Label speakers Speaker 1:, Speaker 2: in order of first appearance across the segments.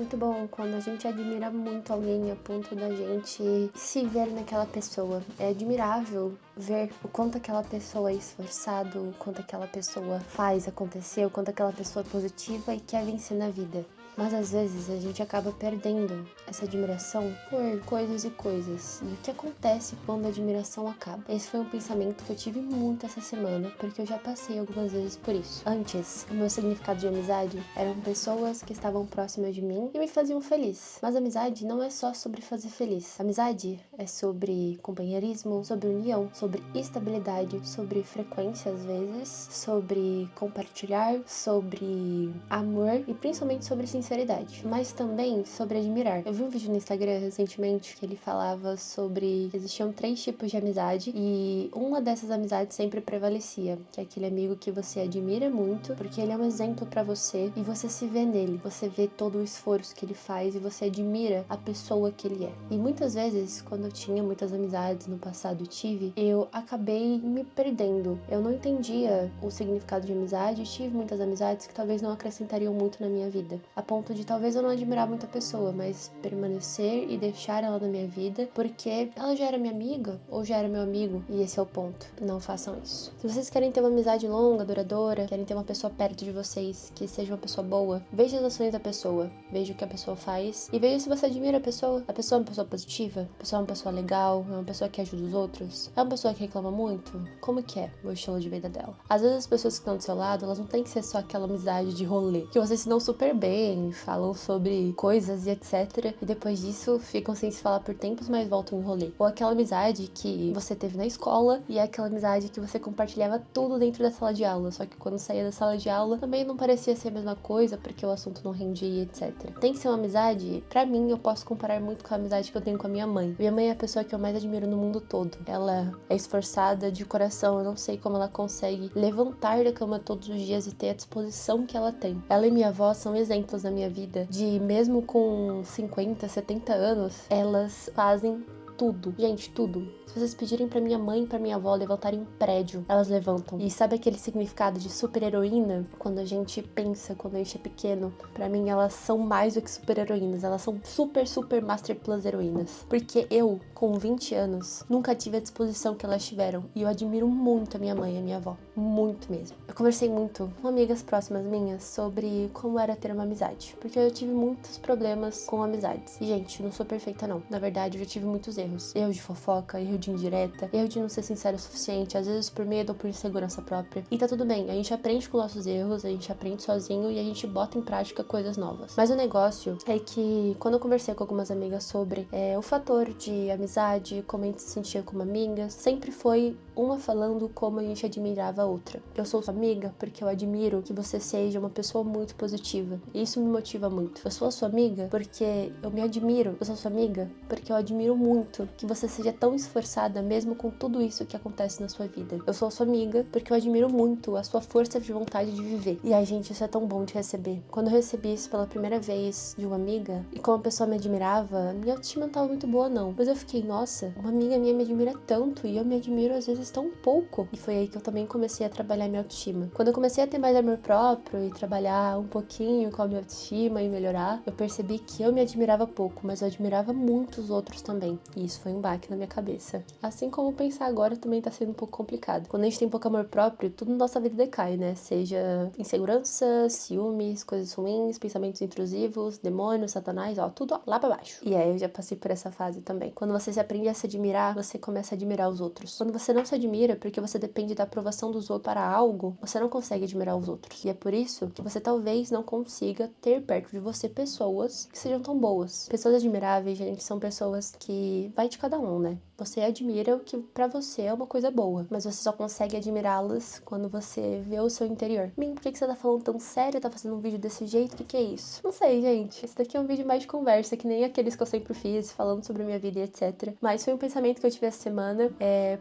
Speaker 1: muito bom quando a gente admira muito alguém a ponto da gente se ver naquela pessoa. É admirável ver o quanto aquela pessoa é esforçada, o quanto aquela pessoa faz acontecer, o quanto aquela pessoa é positiva e quer vencer na vida. Mas às vezes a gente acaba perdendo essa admiração por coisas e coisas. E o que acontece quando a admiração acaba? Esse foi um pensamento que eu tive muito essa semana, porque eu já passei algumas vezes por isso. Antes, o meu significado de amizade eram pessoas que estavam próximas de mim e me faziam feliz. Mas amizade não é só sobre fazer feliz. Amizade é sobre companheirismo, sobre união, sobre estabilidade, sobre frequência às vezes, sobre compartilhar, sobre amor e principalmente sobre sinceridade, mas também sobre admirar. Eu vi um vídeo no Instagram recentemente que ele falava sobre que existiam 3 tipos de amizade e uma dessas amizades sempre prevalecia, que é aquele amigo que você admira muito, porque ele é um exemplo pra você e você se vê nele, você vê todo o esforço que ele faz e você admira a pessoa que ele é. E muitas vezes, quando eu tinha muitas amizades no passado eu acabei me perdendo. Eu não entendia o significado de amizade e tive muitas amizades que talvez não acrescentariam muito na minha vida. A ponto de talvez eu não admirar muita pessoa, mas permanecer e deixar ela na minha vida, porque ela já era minha amiga ou já era meu amigo, e esse é o ponto. Não façam isso. Se vocês querem ter uma amizade longa, duradoura, querem ter uma pessoa perto de vocês que seja uma pessoa boa, veja as ações da pessoa, veja o que a pessoa faz e veja se você admira a pessoa. A pessoa é uma pessoa positiva? A pessoa é uma pessoa legal? É uma pessoa que ajuda os outros? É uma pessoa que reclama muito? Como que é o estilo de vida dela? Às vezes as pessoas que estão do seu lado, elas não têm que ser só aquela amizade de rolê, que vocês se dão super bem, falam sobre coisas e etc. E depois disso ficam sem se falar por tempos, mas voltam em rolê. Ou aquela amizade que você teve na escola e é aquela amizade que você compartilhava tudo dentro da sala de aula, só que quando saía da sala de aula também não parecia ser a mesma coisa porque o assunto não rendia e etc. Tem que ser uma amizade, pra mim eu posso comparar muito com a amizade que eu tenho com a minha mãe. Minha mãe é a pessoa que eu mais admiro no mundo todo. Ela é esforçada de coração, eu não sei como ela consegue levantar da cama todos os dias e ter a disposição que ela tem. Ela e minha avó são exemplos na minha vida de mesmo com 50, 70 anos, elas fazem tudo. Gente, tudo. Se vocês pedirem pra minha mãe e pra minha avó levantarem um prédio, elas levantam. E sabe aquele significado de super-heroína? Quando a gente pensa, quando a gente é pequeno, pra mim elas são mais do que super-heroínas. Elas são super, super Master Plus heroínas. Porque eu, com 20 anos, nunca tive a disposição que elas tiveram. E eu admiro muito a minha mãe e a minha avó. Muito mesmo. Eu conversei muito com amigas próximas minhas sobre como era ter uma amizade. Porque eu tive muitos problemas com amizades. E, gente, não sou perfeita, não. Na verdade, eu já tive muitos erros. Erro de fofoca, erro de indireta, erro de não ser sincero o suficiente, às vezes por medo ou por insegurança própria. E tá tudo bem, a gente aprende com nossos erros, a gente aprende sozinho e a gente bota em prática coisas novas. Mas o negócio é que, quando eu conversei com algumas amigas sobre o fator de amizade, como a gente se sentia como amigas, sempre foi uma falando como a gente admirava a outra. Eu sou sua amiga porque eu admiro que você seja uma pessoa muito positiva. E isso me motiva muito. Eu sou a sua amiga porque eu me admiro. Eu sou sua amiga porque eu admiro muito que você seja tão esforçada mesmo com tudo isso que acontece na sua vida. Eu sou a sua amiga porque eu admiro muito a sua força de vontade de viver. E ai, gente, isso é tão bom de receber. Quando eu recebi isso pela primeira vez de uma amiga e como a pessoa me admirava, minha autoestima não tava muito boa não. Mas eu fiquei, nossa, uma amiga minha me admira tanto e eu me admiro às vezes tão pouco. E foi aí que eu também comecei a trabalhar minha autoestima. Quando eu comecei a ter mais amor próprio e trabalhar um pouquinho com a minha autoestima e melhorar, eu percebi que eu me admirava pouco, mas eu admirava muito os outros também. E isso foi um baque na minha cabeça. Assim como pensar agora também tá sendo um pouco complicado. Quando a gente tem pouco amor próprio, tudo na nossa vida decai, né? Seja insegurança, ciúmes, coisas ruins, pensamentos intrusivos, demônios, satanás, ó, tudo ó, lá pra baixo. E aí eu já passei por essa fase também. Quando você se aprende a se admirar, você começa a admirar os outros. Quando você não se admira porque você depende da aprovação dos outros para algo, você não consegue admirar os outros. E é por isso que você talvez não consiga ter perto de você pessoas que sejam tão boas. Pessoas admiráveis, gente, são pessoas que vai de cada um, né? Você admira o que pra você é uma coisa boa, mas você só consegue admirá-las quando você vê o seu interior. Por que você tá falando tão sério? Tá fazendo um vídeo desse jeito? O que é isso? Não sei, gente. Esse daqui é um vídeo mais de conversa, que nem aqueles que eu sempre fiz, falando sobre a minha vida e etc. Mas foi um pensamento que eu tive essa semana,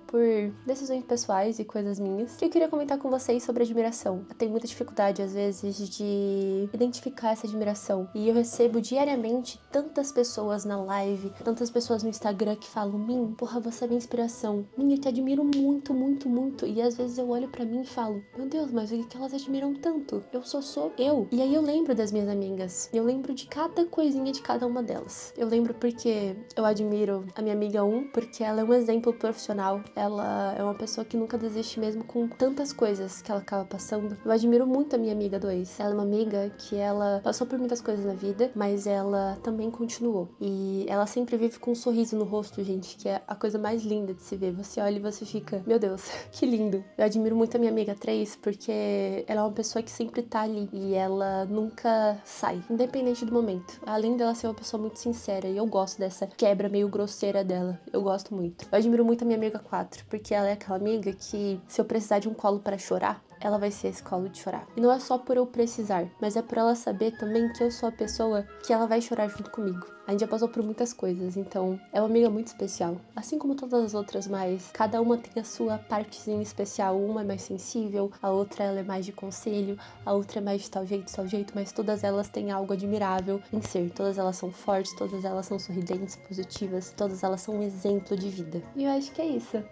Speaker 1: por decisões pessoais e coisas minhas, que eu queria comentar com vocês sobre admiração. Eu tenho muita dificuldade, às vezes, de identificar essa admiração. E eu recebo diariamente tantas pessoas na live, tantas pessoas no Instagram que falam, porra, você é minha inspiração. Minha, eu te admiro muito, muito, muito. E às vezes eu olho pra mim e falo, meu Deus, mas o que elas admiram tanto? Eu só sou eu. E aí eu lembro das minhas amigas. Eu lembro de cada coisinha de cada uma delas. Eu lembro porque eu admiro a minha amiga 1, porque ela é um exemplo profissional. Ela é uma pessoa que nunca desiste mesmo com tantas coisas que ela acaba passando. Eu admiro muito a minha amiga 2. Ela é uma amiga que ela passou por muitas coisas na vida, mas ela também continuou. E ela sempre vive com um sorriso no rosto, gente, que é a coisa mais linda de se ver. Você olha e você fica, meu Deus, que lindo. Eu admiro muito a minha amiga 3, porque ela é uma pessoa que sempre tá ali e ela nunca sai, independente do momento. Além dela ser uma pessoa muito sincera, e eu gosto dessa quebra meio grosseira dela. Eu gosto muito. Eu admiro muito a minha amiga 4, porque ela é aquela amiga que, se eu precisar de um colo para chorar, ela vai ser esse colo de chorar. E não é só por eu precisar, mas é por ela saber também que eu sou a pessoa que ela vai chorar junto comigo. A gente já passou por muitas coisas, então é uma amiga muito especial. Assim como todas as outras, mas cada uma tem a sua partezinha especial. Uma é mais sensível, a outra ela é mais de conselho, a outra é mais de tal jeito, mas todas elas têm algo admirável em ser. Todas elas são fortes, todas elas são sorridentes, positivas, todas elas são um exemplo de vida. E eu acho que é isso.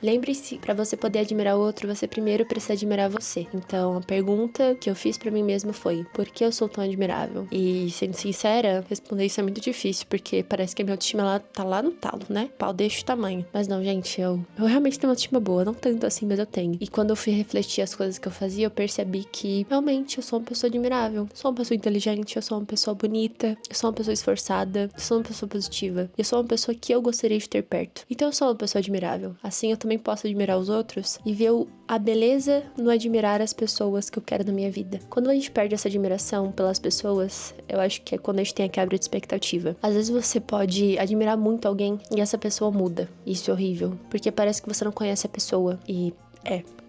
Speaker 1: Lembre-se, para você poder admirar o outro, você primeiro precisa admirar você. Então, a pergunta que eu fiz para mim mesma foi: por que eu sou tão admirável? E, sendo sincera, responder isso é muito difícil, porque parece que a minha autoestima ela tá lá no talo, né? Pau deixa o tamanho. Mas não, gente, eu realmente tenho uma autoestima boa, não tanto assim, mas eu tenho. E quando eu fui refletir as coisas que eu fazia, eu percebi que realmente eu sou uma pessoa admirável. Eu sou uma pessoa inteligente, eu sou uma pessoa bonita, eu sou uma pessoa esforçada, eu sou uma pessoa positiva, eu sou uma pessoa que eu gostaria de ter perto. Então eu sou uma pessoa admirável. Assim eu também posso admirar os outros e ver a beleza no admirar as pessoas que eu quero na minha vida. Quando a gente perde essa admiração pelas pessoas, eu acho que é quando a gente tem a quebra de expectativa. Às vezes você pode admirar muito alguém e essa pessoa muda. Isso é horrível, porque parece que você não conhece a pessoa e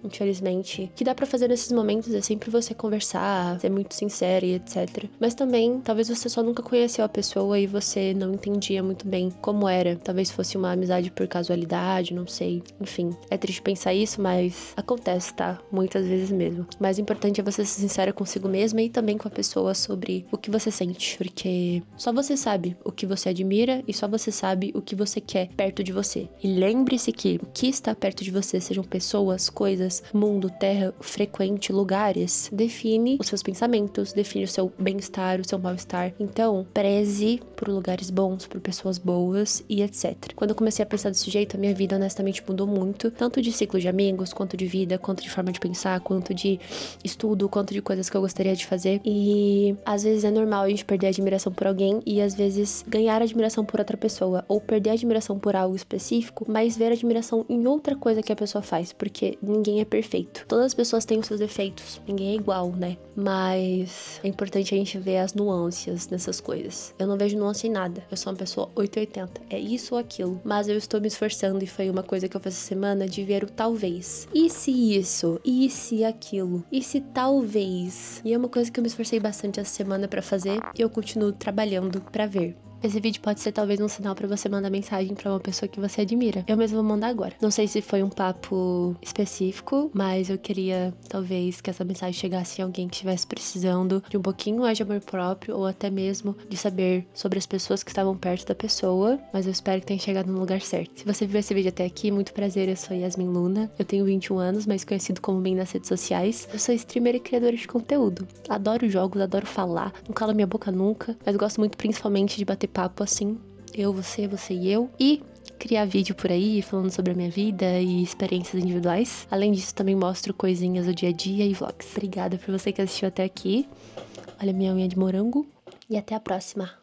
Speaker 1: infelizmente, o que dá pra fazer nesses momentos é sempre você conversar, ser muito sincera e etc. Mas também, talvez você só nunca conheceu a pessoa e você não entendia muito bem como era. Talvez fosse uma amizade por casualidade, não sei. Enfim, é triste pensar isso, mas acontece, tá? Muitas vezes mesmo. O mais importante é você ser sincera consigo mesma e também com a pessoa sobre o que você sente, porque só você sabe o que você admira e só você sabe o que você quer perto de você. E lembre-se que o que está perto de você sejam pessoas, coisas, mundo, terra, frequente, lugares, define os seus pensamentos, define o seu bem-estar, o seu mal-estar. Então, preze por lugares bons, por pessoas boas e etc. Quando eu comecei a pensar desse jeito, a minha vida honestamente mudou muito, tanto de ciclo de amigos, quanto de vida, quanto de forma de pensar, quanto de estudo, quanto de coisas que eu gostaria de fazer. E às vezes é normal a gente perder a admiração por alguém e às vezes ganhar a admiração por outra pessoa, ou perder a admiração por algo específico, mas ver a admiração em outra coisa que a pessoa faz, porque ninguém é perfeito. Todas as pessoas têm os seus defeitos. Ninguém é igual, né? Mas é importante a gente ver as nuances nessas coisas. Eu não vejo nuance em nada. Eu sou uma pessoa 880. É isso ou aquilo. Mas eu estou me esforçando e foi uma coisa que eu fiz essa semana de ver o talvez. E se isso? E se aquilo? E se talvez? E é uma coisa que eu me esforcei bastante essa semana pra fazer e eu continuo trabalhando pra ver. Esse vídeo pode ser talvez um sinal pra você mandar mensagem pra uma pessoa que você admira. Eu mesma vou mandar agora. Não sei se foi um papo específico, mas eu queria talvez que essa mensagem chegasse em alguém que estivesse precisando de um pouquinho mais de amor próprio ou até mesmo de saber sobre as pessoas que estavam perto da pessoa, mas eu espero que tenha chegado no lugar certo. Se você viu esse vídeo até aqui, muito prazer, eu sou Yasmin Luna. Eu tenho 21 anos, mas conhecido como Min nas redes sociais. Eu sou streamer e criadora de conteúdo. Adoro jogos, adoro falar, não calo minha boca nunca, mas gosto muito principalmente de bater papo assim, você e eu, e criar vídeo por aí falando sobre a minha vida e experiências individuais. Além disso, também mostro coisinhas do dia a dia e vlogs. Obrigada por você que assistiu até aqui. Olha minha unha de morango e até a próxima.